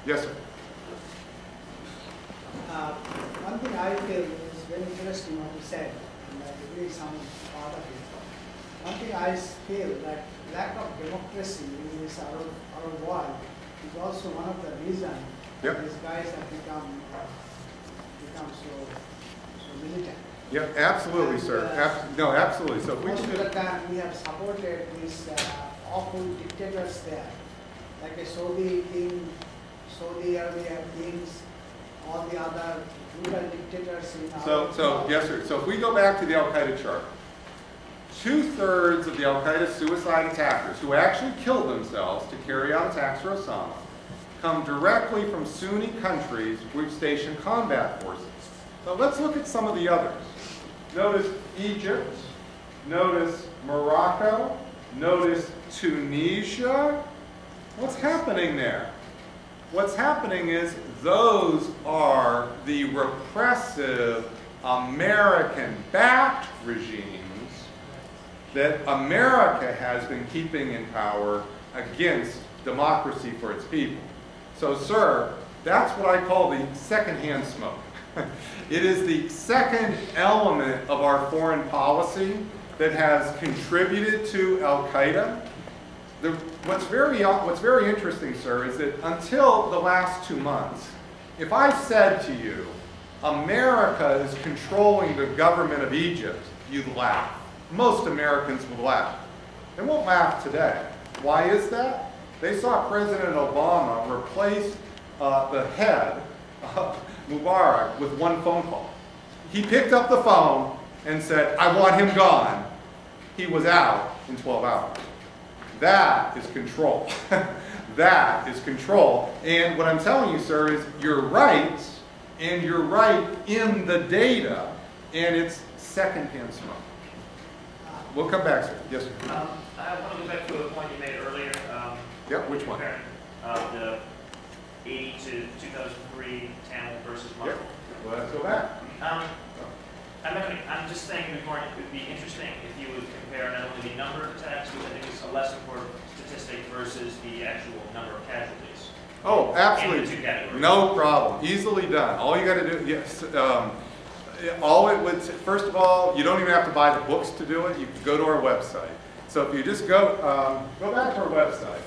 Yes, sir. One thing I feel is very interesting what you said, and I agree some part of it. One thing I feel that lack of democracy in this our world is also one of the reasons these guys have become so militant. Yeah, absolutely, sir. No, absolutely. So if we most of the time we have supported these awful dictators there, like a Saudi king, Saudi Arabia kings, all the other brutal dictators in our So yes, sir. So if we go back to the Al-Qaeda chart, 2/3 of the Al-Qaeda suicide attackers who actually killed themselves to carry out attacks for Osama come directly from Sunni countries we've stationed combat forces. So let's look at some of the others. Notice Egypt, notice Morocco, notice Tunisia. What's happening there? What's happening is those are the repressive American-backed regimes that America has been keeping in power against democracy for its people. So, sir, that's what I call the secondhand smoke. It is the second element of our foreign policy that has contributed to Al-Qaeda. What's very interesting, sir, is that until the last 2 months, if I said to you, America is controlling the government of Egypt, you'd laugh. Most Americans would laugh. They won't laugh today. Why is that? They saw President Obama replace the head of Mubarak with one phone call. He picked up the phone and said, I want him gone. He was out in 12 hours. That is control. That is control. And what I'm telling you, sir, is you're right, and you're right in the data, and it's secondhand smoke. We'll come back, sir. Yes, sir. I want to go back to a point you made earlier. Yep, which one? The 80 to 2003 Tamil versus Muslim. Yep. Well, let's go back. I'm just saying it would be interesting if you would compare not only the number of attacks, which I think is a less important statistic, versus the actual number of casualties. Oh, absolutely. And the two categories. No problem. Easily done. All you got to do, yes. All it would, first of all, you don't even have to buy the books to do it. You can go to our website. So if you just go back to our website.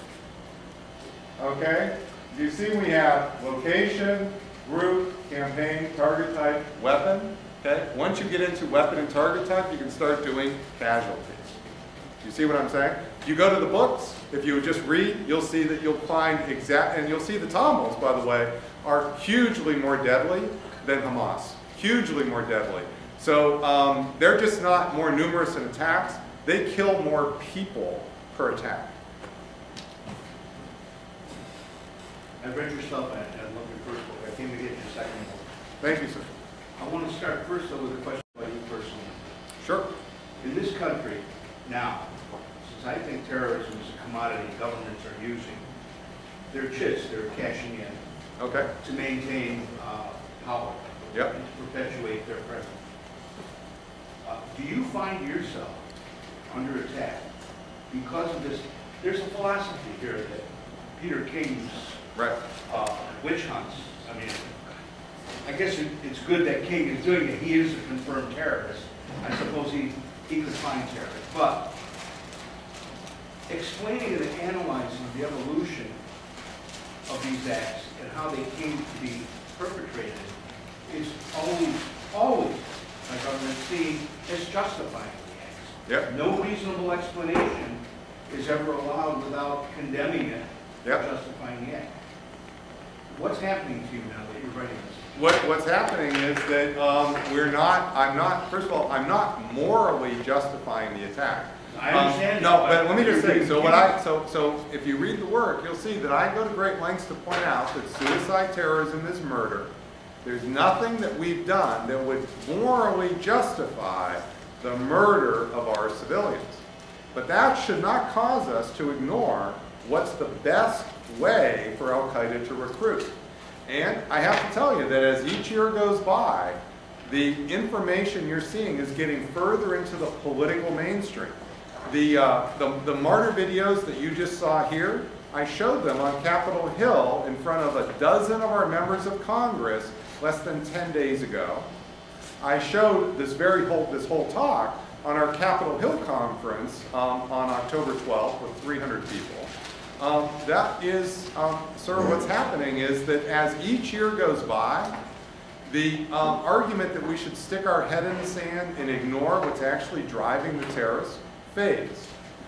Okay? You see we have location, group, campaign, target type, weapon. Okay? Once you get into weapon and target type, you can start doing casualties. You see what I'm saying? If you go to the books, if you just read, you'll see that you'll find and you'll see the Tamils, by the way, are hugely more deadly than Hamas. Hugely more deadly. So they're just not more numerous in attacks. They kill more people per attack. I read your stuff and I love your first book. I came to get your second book. Thank you, sir. I want to start first though with a question about you personally. Sure. In this country now, since I think terrorism is a commodity governments are using, they're chits, they're cashing in to maintain power and to perpetuate their presence. Do you find yourself under attack because of this? There's a philosophy here that Peter King's witch hunts. I mean, I guess it's good that King is doing it. He is a confirmed terrorist. I suppose he could find terrorists. But explaining and analyzing the evolution of these acts and how they came to be perpetrated is always by government seen as justifying the acts. No reasonable explanation is ever allowed without condemning it, justifying the act. What's happening to you now that you're writing this? What's happening is that first of all, I'm not morally justifying the attack. I understand. No, but let me just say, so if you read the work, you'll see that I go to great lengths to point out that suicide terrorism is murder. There's nothing that we've done that would morally justify the murder of our civilians. But that should not cause us to ignore what's the best way for Al-Qaeda to recruit. And I have to tell you that as each year goes by, the information you're seeing is getting further into the political mainstream. The martyr videos that you just saw here, I showed them on Capitol Hill in front of a dozen of our members of Congress less than 10 days ago. I showed this whole talk on our Capitol Hill conference on October 12th with 300 people. That is sort of what's happening, is that as each year goes by, the argument that we should stick our head in the sand and ignore what's actually driving the terrorists fades.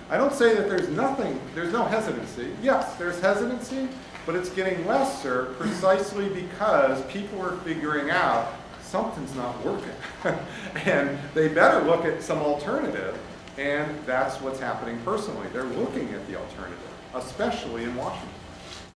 I don't say that there's no hesitancy. Yes, there's hesitancy, but it's getting lesser precisely because people are figuring out something's not working. And they better look at some alternative, and that's what's happening personally. They're looking at the alternative, especially in Washington.